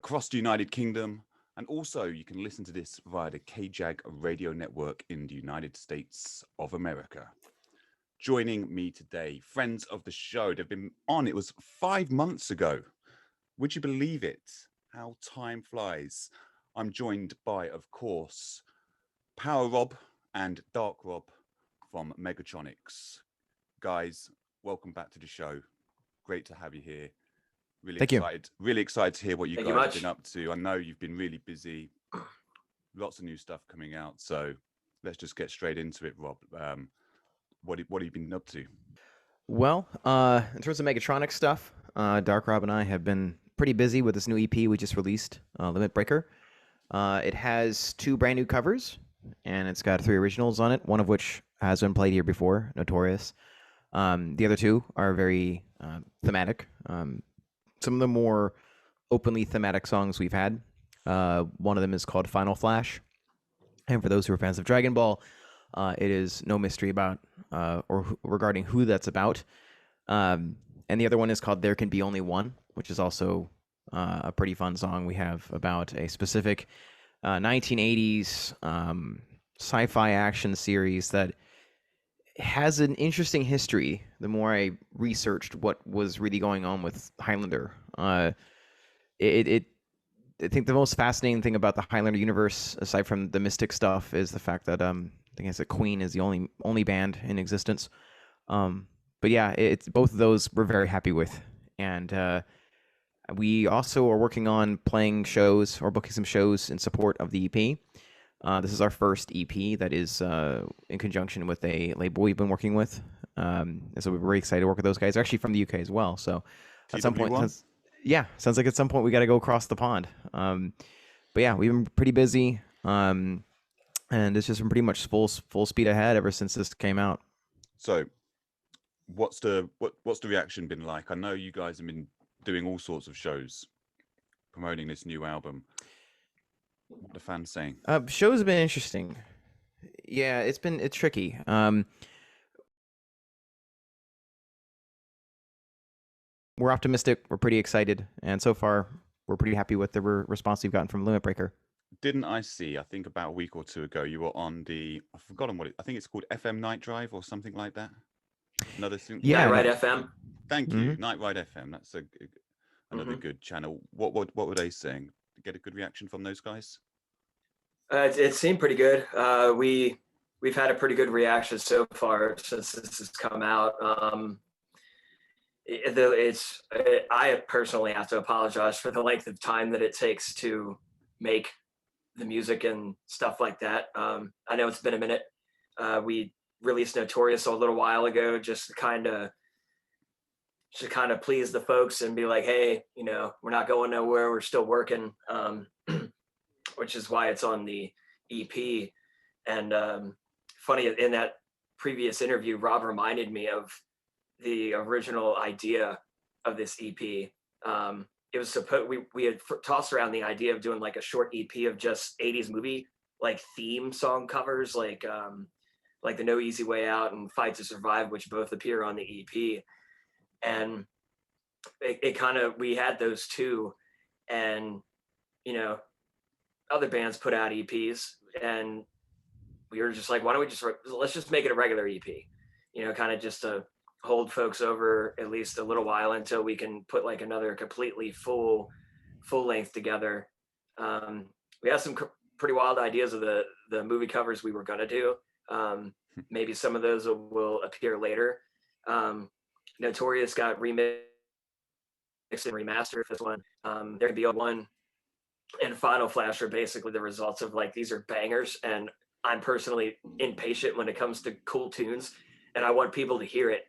across the United Kingdom. And also, you can listen to this via the KJAG radio network in the United States of America. Joining me today, friends of the show. They've been on, it was 5 months ago. Would you believe it? How time flies. I'm joined by, of course, Power Rob and Dark Rob from Megatronix. Guys, welcome back to the show. Great to have you here. Thank you. Really excited to hear what you Thank you guys have much. been up to. I know you've been really busy. Lots of new stuff coming out. So let's just get straight into it, Rob. What have you been up to? Well, in terms of Megatronic stuff, Dark Rob and I have been pretty busy with this new EP we just released, Limit Breaker. It has 2 brand new covers, and it's got 3 originals on it, one of which has been played here before, Notorious. The other 2 are very thematic. Some of the more openly thematic songs we've had. One of them is called Final Flash. And for those who are fans of Dragon Ball, it is no mystery about regarding who that's about. And the other one is called There Can Be Only One, which is also a pretty fun song we have about a specific 1980s sci-fi action series that has an interesting history. The more I researched what was really going on with Highlander, I think the most fascinating thing about the Highlander universe, aside from the mystic stuff, is the fact that I think it's that Queen is the only band in existence. But yeah, it's both of those we're very happy with, and we also are working on playing shows or booking some shows in support of the EP. This is our first EP that is in conjunction with a label we've been working with, and so we're very excited to work with those guys. They're actually from the UK as well, so at some point, sounds like at some point we got to go across the pond. But yeah, we've been pretty busy, and it's just been pretty much full speed ahead ever since this came out. So, what's the reaction been like? I know you guys have been doing all sorts of shows promoting this new album. What are the fans saying? Shows have been interesting. Yeah, it's tricky. We're optimistic. We're pretty excited, and so far we're pretty happy with the response we've gotten from Limit Breaker. Didn't I see? I think about a week or 2 ago, you were on I've forgotten I think it's called FM Night Drive or something like that. Another thing. Yeah, Night Ride FM. Thank you, Night Ride FM. That's another Mm-hmm. good channel. What were they saying? Get a good reaction from those guys? It seemed pretty good. We've had a pretty good reaction so far since this has come out. I personally have to apologize for the length of time that it takes to make the music and stuff like that. I know it's been a minute. We released Notorious a little while ago, just to kind of please the folks and be like, hey, we're not going nowhere. We're still working, which is why it's on the EP. And funny, in that previous interview, Rob reminded me of the original idea of this EP. It was we had tossed around the idea of doing like a short EP of just 80s movie like theme song covers, like the No Easy Way Out and Fight to Survive, which both appear on the EP. And it kind of, we had those two, and other bands put out EPs, and we were just like, why don't let's just make it a regular EP, kind of just to hold folks over at least a little while until we can put like another completely full length together. We had some pretty wild ideas of the movie covers we were going to do. Maybe some of those will appear later. Notorious got remixed and remastered for this one. There Can Be One and Final Flash are basically the results of like, these are bangers, and I'm personally impatient when it comes to cool tunes, and I want people to hear it.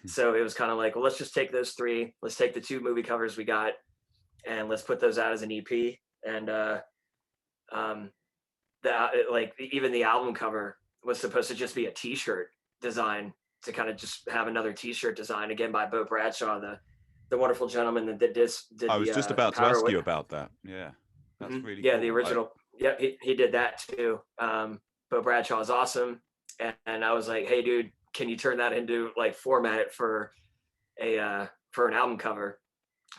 So it was kind of like, well, let's just take those 3. Let's take the 2 movie covers we got, and let's put those out as an EP. And even the album cover was supposed to just be a T-shirt design, to kind of just have another T-shirt design, again by Bo Bradshaw, the wonderful gentleman that did I was just about to ask you about that. Yeah, that's really cool. The original. Yep, he did that too. Bo Bradshaw is awesome, and I was like, hey, dude, can you turn that into like format it for an album cover?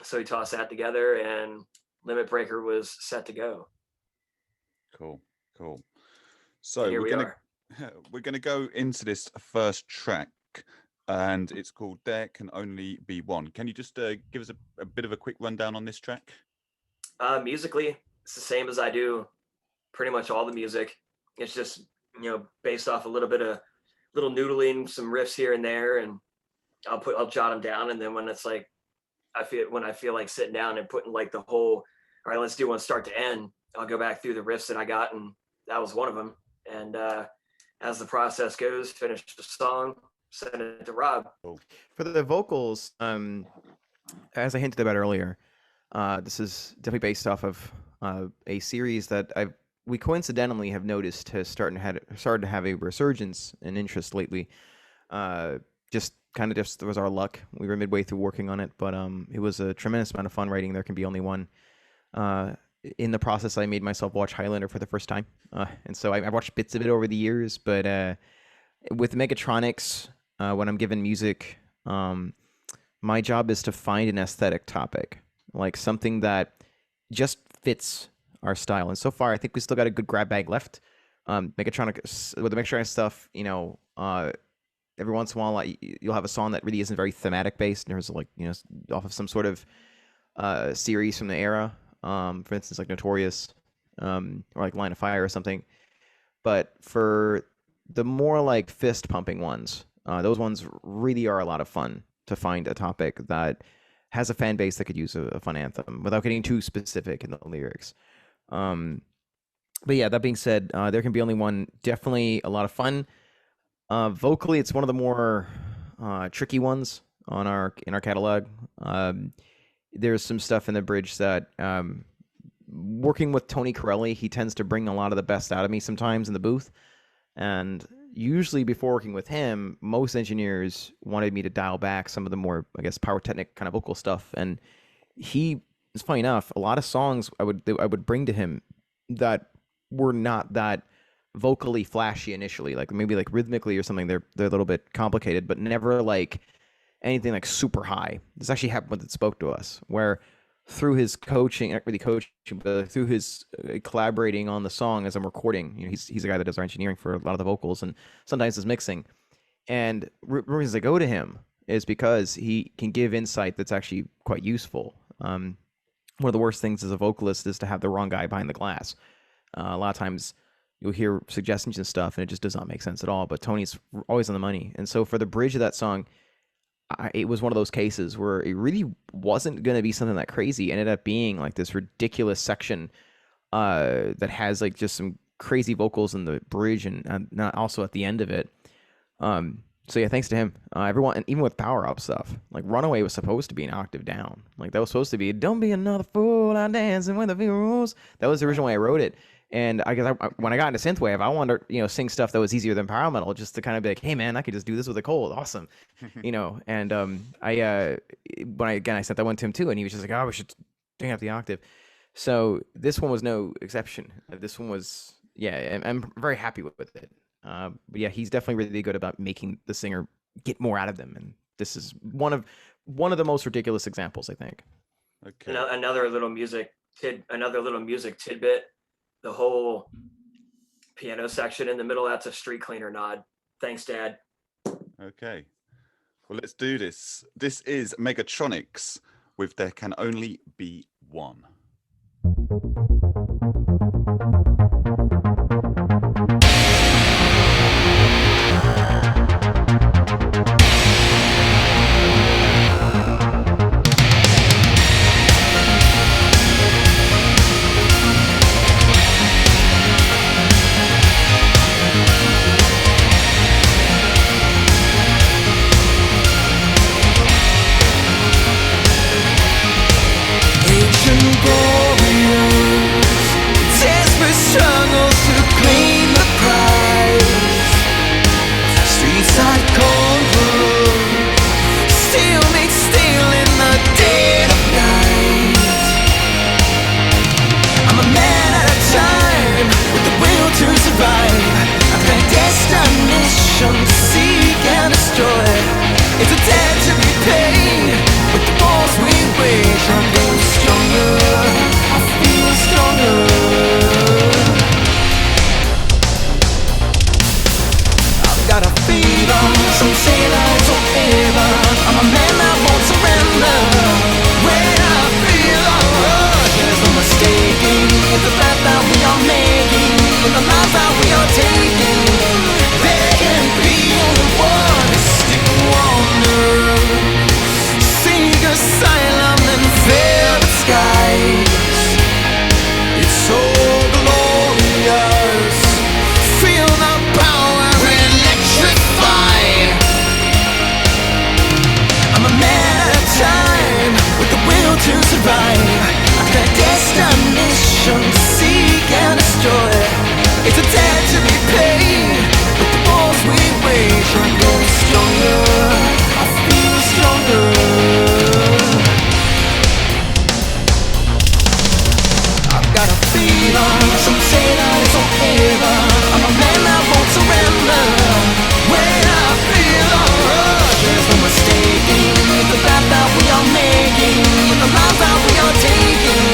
So we tossed that together, and Limit Breaker was set to go. Cool. And So here we're we gonna are. we're gonna go into this first track, and it's called "There Can Only Be One." Can you just give us a bit of a quick rundown on this track? Musically, it's the same as I do pretty much all the music. It's just, based off a little bit of little noodling, some riffs here and there, and I'll jot them down. And then when it's like, when I feel like sitting down and putting like the whole, all right, let's do one start to end, I'll go back through the riffs that I got, and that was one of them. And as the process goes, finish the song, send it to Rob. For the vocals, as I hinted about earlier, this is definitely based off of a series that we coincidentally have noticed has started to have a resurgence in interest lately. Just was our luck. We were midway through working on it, but it was a tremendous amount of fun writing There Can Be Only One. In the process, I made myself watch Highlander for the first time, and so I watched bits of it over the years. But with Megatronix, when I'm given music, my job is to find an aesthetic topic, like something that just fits our style. And so far, I think we still got a good grab bag left. Megatronix, with the Megatronix stuff, every once in a while, you'll have a song that really isn't very thematic based. There's off of some sort of series from the era. For instance, like Notorious, or like Line of Fire or something. But for the more like fist pumping ones, those ones really are a lot of fun to find a topic that has a fan base that could use a fun anthem without getting too specific in the lyrics. But yeah, that being said, There Can Be Only One, definitely a lot of fun. Vocally, it's one of the more tricky ones in our catalog. There's some stuff in the bridge that, working with Tony Corelli, he tends to bring a lot of the best out of me sometimes in the booth. And usually before working with him, most engineers wanted me to dial back some of the more, I guess, pyrotechnic kind of vocal stuff. And it's funny enough, a lot of songs I would bring to him that were not that vocally flashy initially, like maybe like rhythmically or something. They're a little bit complicated, but never like anything like super high. This actually happened when it spoke to us, where through his coaching, not really coaching, but through his collaborating on the song as I'm recording, he's a guy that does our engineering for a lot of the vocals and sometimes his mixing. And reasons I go to him is because he can give insight that's actually quite useful. One of the worst things as a vocalist is to have the wrong guy behind the glass. A lot of times you'll hear suggestions and stuff and it just does not make sense at all, but Tony's always on the money. And so for the bridge of that song, it was one of those cases where it really wasn't going to be something that crazy. It ended up being like this ridiculous section that has like just some crazy vocals in the bridge and not also at the end of it. So yeah, thanks to him. Everyone, and even with power up stuff, like Runaway was supposed to be an octave down. Like that was supposed to be, don't be another fool out dancing with the rules. That was the original way I wrote it. And I guess when I got into Synthwave, I wanted to, sing stuff that was easier than power metal, just to kind of be like, hey man, I could just do this with a cold, awesome, And I sent that one to him too, and he was just like, oh, we should bring up the octave. So this one was no exception. This one was, yeah, I'm very happy with it. But yeah, he's definitely really good about making the singer get more out of them, and this is one of the most ridiculous examples, I think. Okay. Another little music tidbit. The whole piano section in the middle, that's a street cleaner nod. Thanks, Dad. Okay. Well, let's do this. This is Megatronix with There Can Only Be One. Ancient warriors got a feeling, some say that it's forever. I'm a man that won't surrender. When I feel the rush, there's no mistaking the path that we are making, the lives that we are taking.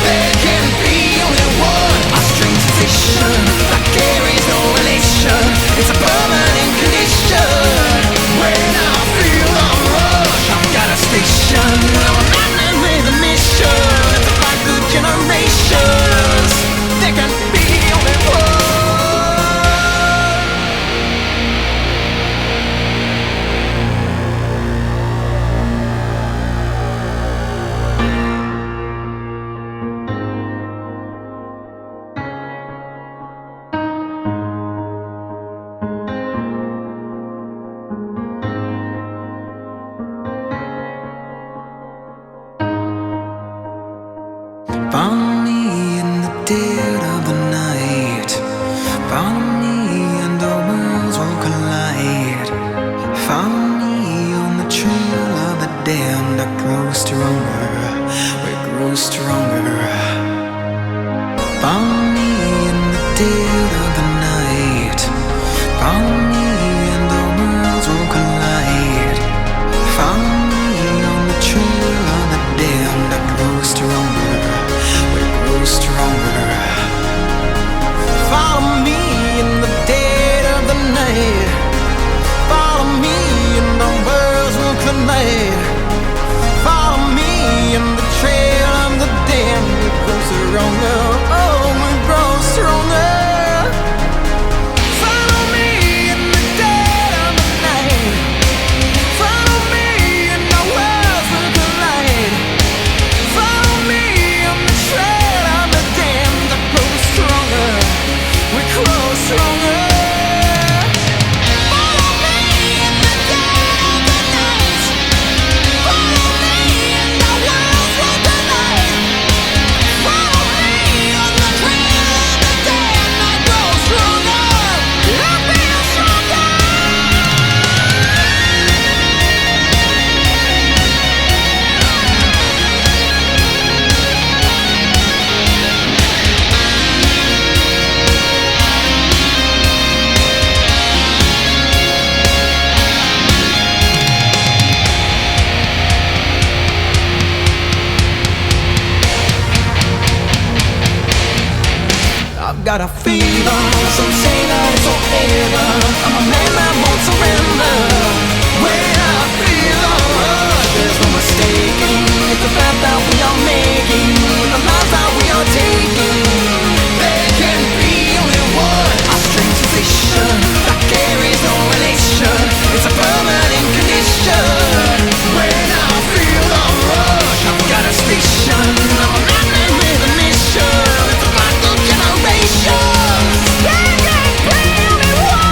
There can be only one, a strange position that carries no relation. It's a permanent condition. When I feel the rush, I've got a station. I'm a man with a mission. It's a fight through generations. There can be only one. Found me in the dead of the night. Found me and our worlds will collide. Found me on the trail of the damned. I grow stronger, we grow stronger. Found me in the dead of the night. Found me and our worlds will collide. Found me on the trail of the damned. I grow stronger, we grow stronger. Follow me in the dead of the night. Follow me and the worlds will collide. Follow me in the trail of the damned. We grow stronger, oh, we grow stronger. Follow me in the dead of the night. Follow me and the worlds will collide. Follow me on the trail of the damned. I grow stronger, we grow stronger. Follow me in the dead of the night. Follow me and the worlds will collide. Follow me on the trail of the damned. I grow stronger, I feel stronger. I've got a fever, some say that it's forever. I'm a man that won't surrender. When I feel the rush, there's no mistaking. It's the path that we are making, the lives that we are taking. There can be only one, a strange sensation that carries no relation. It's a permanent condition. When I feel the rush, I've got a station. I'm a man with a mission. It's a fight through generations. There can be only one.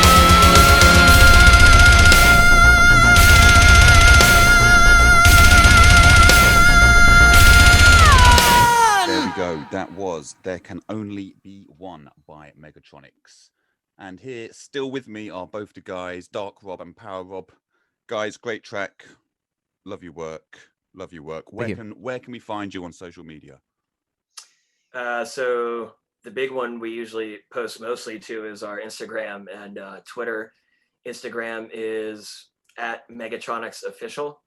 There we go. That was There Can Only Be One by Megatronix. And here, still with me, are both the guys, Dark Rob and Power Rob. Guys, great track. Love your work. Love your work. Where can we find you on social media? So the big one we usually post mostly to is our Instagram and Twitter. Instagram is at Megatronix Official,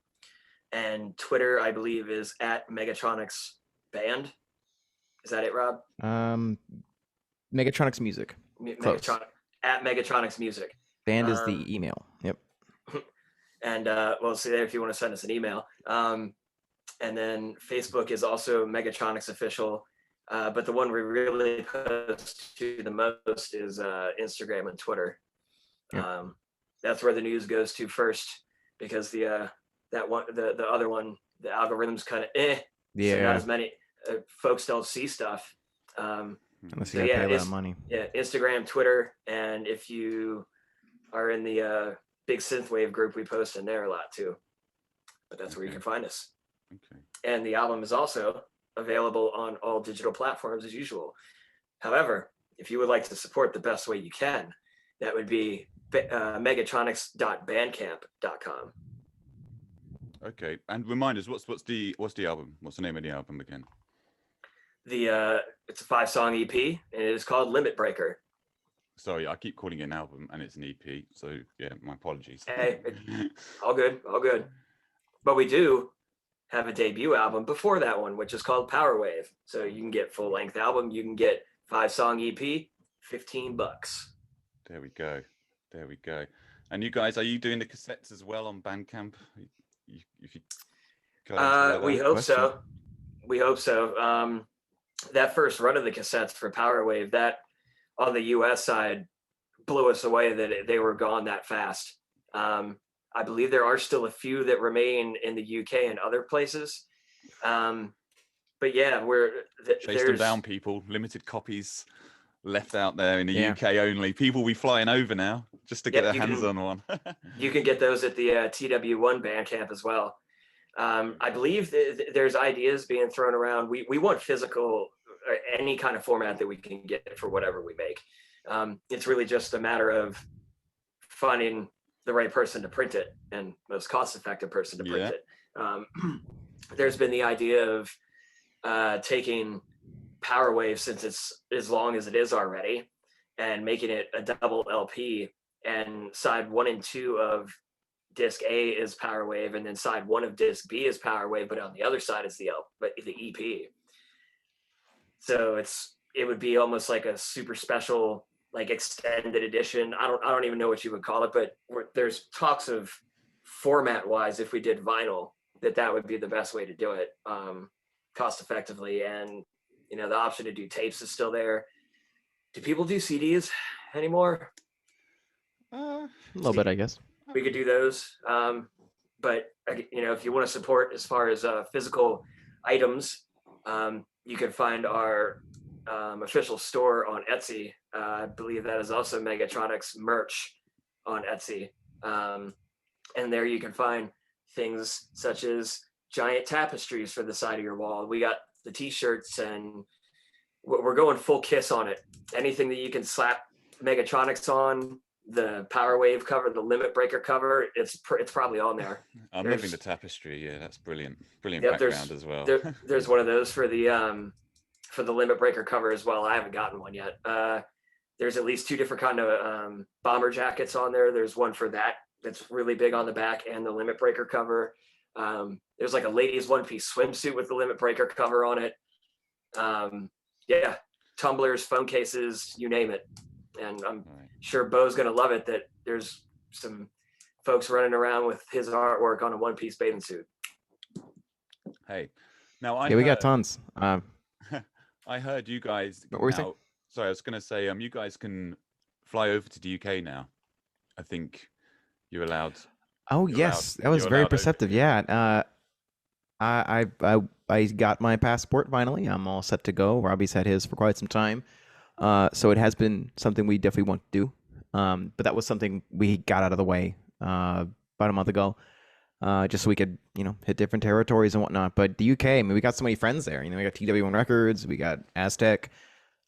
and Twitter, I believe, is at Megatronix Band. Is that it, Rob? Megatronix Music. At Megatronix Music. Band is the email. Yep. And well, see there if you want to send us an email. And then Facebook is also Megatronix Official. But the one we really post to the most is Instagram and Twitter. Yeah. That's where the news goes to first, because the other one, the algorithm's kind of Yeah. So not as many folks don't see stuff. Unless you gotta pay a lot of money. Yeah, Instagram, Twitter, and if you are in the big Synthwave group, we post in there a lot too. But that's where you can find us. Okay. And the album is also available on all digital platforms as usual. However, if you would like to support the best way you can, that would be megatronix.bandcamp.com. Okay, and remind us, what's the album? What's the name of the album again? It's a 5-song EP, and it is called Limit Breaker. Sorry, I keep calling it an album, and it's an EP. So yeah, my apologies. Hey, all good, all good. But we do have a debut album before that one, which is called Powerwave. So you can get full-length album, you can get 5-song EP, $15. There we go. There we go. And you guys, are you doing the cassettes as well on Bandcamp? If you we hope so. We hope so. That first run of the cassettes for Powerwave, that on the US side blew us away that they were gone that fast. I believe there are still a few that remain in the UK and other places. But yeah, chase them down, people. Limited copies left out there in the UK only. People be flying over now just to get their hands on one. You can get those at the TW1 Bandcamp as well. I believe there's ideas being thrown around. We want physical, or any kind of format that we can get for whatever we make. It's really just a matter of finding the right person to print it and most cost-effective person to print it. There's been the idea of taking Powerwave, since it's as long as it is already, and making it a double LP, and side 1 and 2 of disc A is Powerwave, and then side 1 of disc B is Powerwave, but on the other side is the EP. So it would be almost like a super special, like, extended edition. I don't even know what you would call it, but there's talks of format wise, if we did vinyl, that would be the best way to do it, cost effectively. And the option to do tapes is still there. Do people do CDs anymore? A little bit, I guess. We could do those, but if you want to support as far as physical items, you can find our official store on Etsy. I believe that is also Megatronix merch on Etsy, and there you can find things such as giant tapestries for the side of your wall. We got the t-shirts, and we're going full Kiss on it. Anything that you can slap Megatronix on, the Powerwave cover, the Limit Breaker cover, it's probably on there. I'm loving the tapestry. Yeah, that's brilliant Yep, background as well. There's one of those for the Limit Breaker cover as well. I haven't gotten one yet. There's at least 2 different kind of bomber jackets on there. There's one for that's really big on the back, and the Limit Breaker cover. There's like a ladies one-piece swimsuit with the Limit Breaker cover on it. Tumblers, phone cases, you name it. And I'm sure Bo's gonna love it that there's some folks running around with his artwork on a one-piece bathing suit. Hey, now we got tons. I heard you guys. What were you saying? Sorry, I was going to say, you guys can fly over to the UK now. I think you're allowed. Oh yes, that was very perceptive. Over. Yeah, I got my passport finally. I'm all set to go. Robbie's had his for quite some time. So it has been something we definitely want to do. But that was something we got out of the way about a month ago, just so we could, hit different territories and whatnot. But the UK, I mean, we got so many friends there. We got TW1 Records, we got Aztec.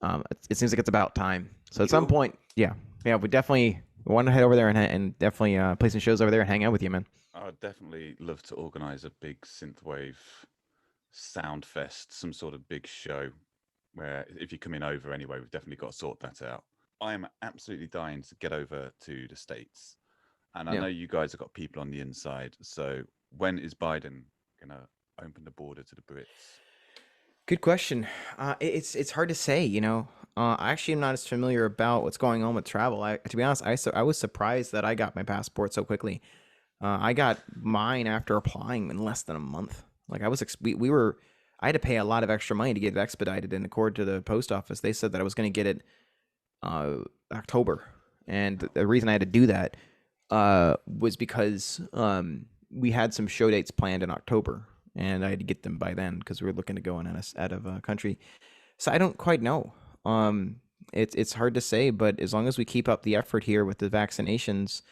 It seems like it's about time. So at some point, we definitely want to head over there and definitely play some shows over there and hang out with you, man. I would definitely love to organize a big Synthwave sound fest, some sort of big show. Where if you're coming over anyway, we've definitely got to sort that out. I am absolutely dying to get over to the States. And I know you guys have got people on the inside. So when is Biden going to open the border to the Brits? Good question. It's hard to say, I actually am not as familiar about what's going on with travel. To be honest, I was surprised that I got my passport so quickly. I got mine after applying in less than a month. Like I had to pay a lot of extra money to get it expedited, and according to the post office, they said that I was going to get it October. And the reason I had to do that was because we had some show dates planned in October, and I had to get them by then because we were looking to go out of country. So I don't quite know. It's hard to say, but as long as we keep up the effort here with the vaccinations,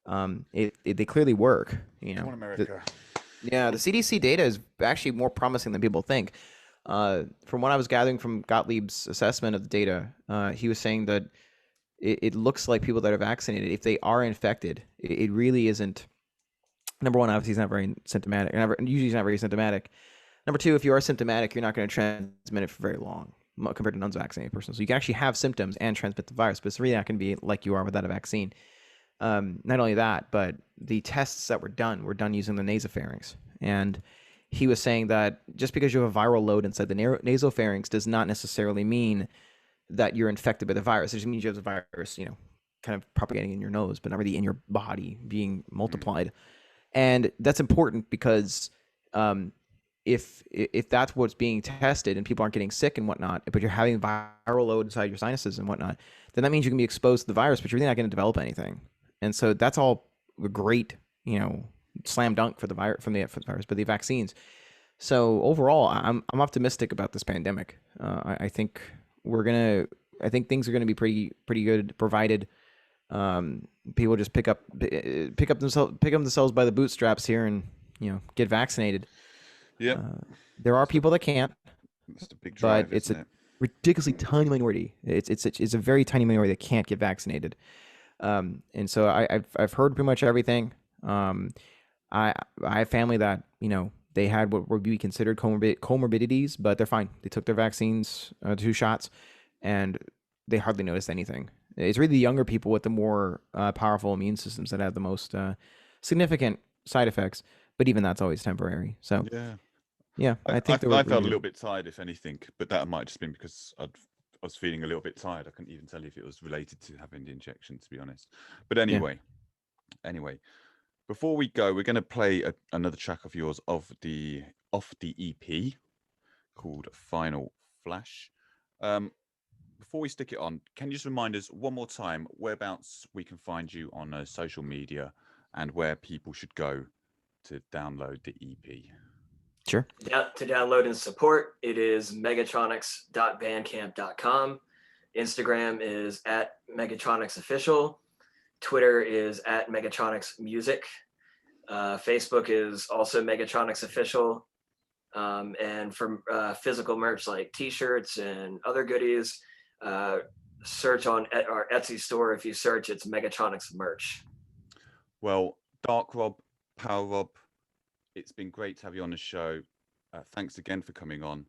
they clearly work. Come on, America. The CDC data is actually more promising than people think. From what I was gathering from Gottlieb's assessment of the data, he was saying that it looks like people that are vaccinated, if they are infected, it really isn't. Number one, obviously, he's not very symptomatic. Usually, he's not very symptomatic. Number two, if you are symptomatic, you're not going to transmit it for very long. compared to an unvaccinated person. So you can actually have symptoms and transmit the virus, but it's really not going to be like you are without a vaccine. Not only that, but the tests that were done using the nasopharynx. And he was saying that just because you have a viral load inside the nasopharynx does not necessarily mean that you're infected by the virus. It just means you have the virus, kind of propagating in your nose, but not really in your body being multiplied. And that's important because if that's what's being tested and people aren't getting sick and whatnot, but you're having viral load inside your sinuses and whatnot, then that means you can be exposed to the virus, but you're really not going to develop anything. And so that's all great, slam dunk for the virus, but the vaccines. So overall, I'm optimistic about this pandemic. I think things are gonna be pretty good, provided people just pick up themselves by the bootstraps here and get vaccinated. Yeah, there are people that can't. That's a big drive, but it's a ridiculously tiny minority. It's a very tiny minority that can't get vaccinated. And so I've heard pretty much everything. I have family that they had what would be considered comorbidities, but they're fine. They took their vaccines, 2 shots, and they hardly noticed anything. It's really the younger people with the more powerful immune systems that have the most significant side effects. But even that's always temporary. So yeah, I think I felt a little bit tired, if anything, but that might have just been because I was feeling a little bit tired. I couldn't even tell you if it was related to having the injection, to be honest. But anyway, before we go, we're going to play another track of yours off the EP called Final Flash. Before we stick it on, can you just remind us one more time whereabouts we can find you on social media and where people should go to download the EP? Sure. Yeah, to download and support, it is megatronix.bandcamp.com. Instagram is at Megatronix Official. Twitter is at Megatronix Music. Facebook is also Megatronix Official. And for physical merch like t-shirts and other goodies, search on our Etsy store. If you search, it's Megatronix merch. Well, Dark Rob, Power Rob, it's been great to have you on the show. Thanks again for coming on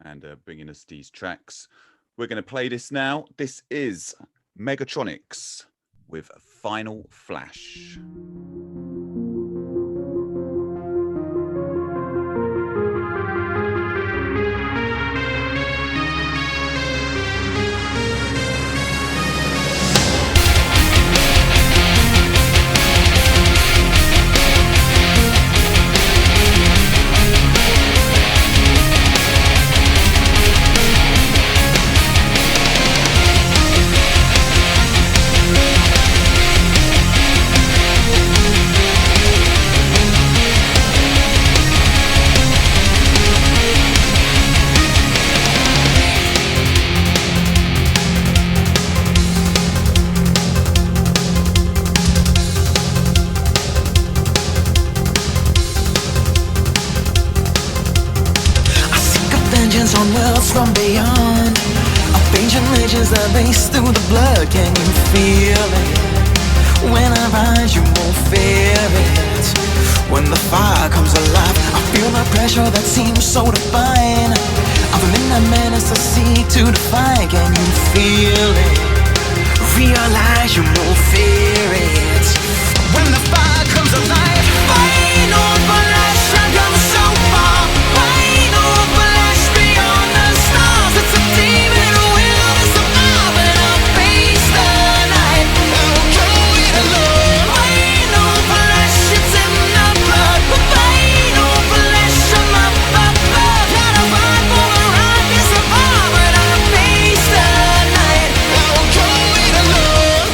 and bringing us these tracks. We're going to play this now. This is Megatronix with Final Flash. On worlds from beyond, of ancient legends that race through the blood. Can you feel it? When I rise, you won't fear it. When the fire comes alive, I feel the pressure that seems so divine. Of a midnight menace I seek to defy. Can you feel it? Realize you won't fear it. When the fire comes alive, final flash, I've come so far. Final flash beyond the stars. It's a demon will to survive, and I'll face the night. I'll go it alone. Final flash, it's in the blood. Final flash, I'm up above. Gotta fight for the right to survive, and I'll face the night. I'll go it alone.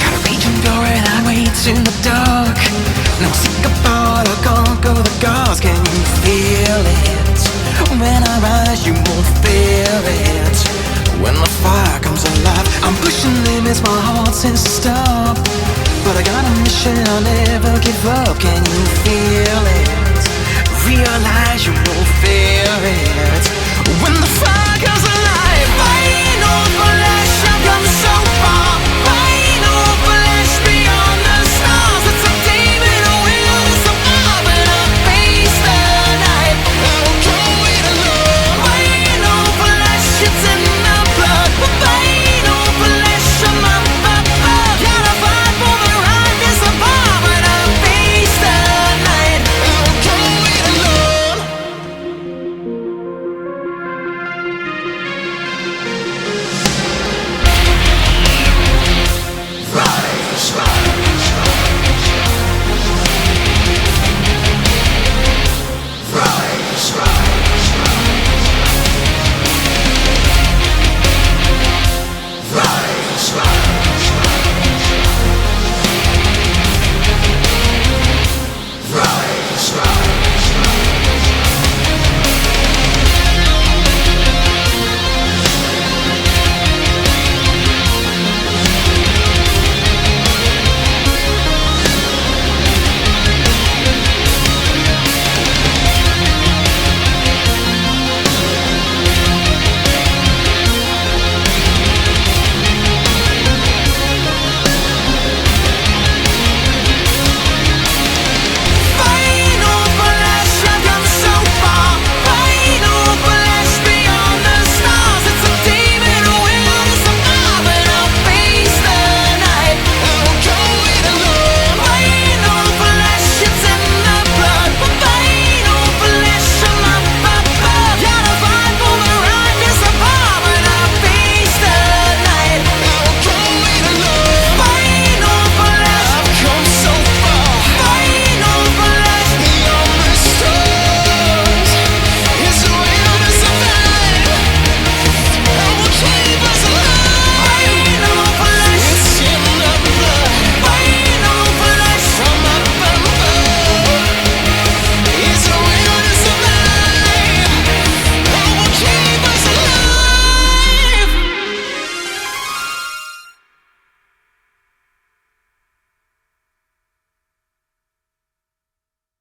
Gotta reach and go and I wait in the dark. No seek about or conquer the gods. Can you feel it? When I rise, you won't fear it. When the fire comes alive, I'm pushing limits, my heart says stop. But I got a mission, I'll never give up. Can you feel it?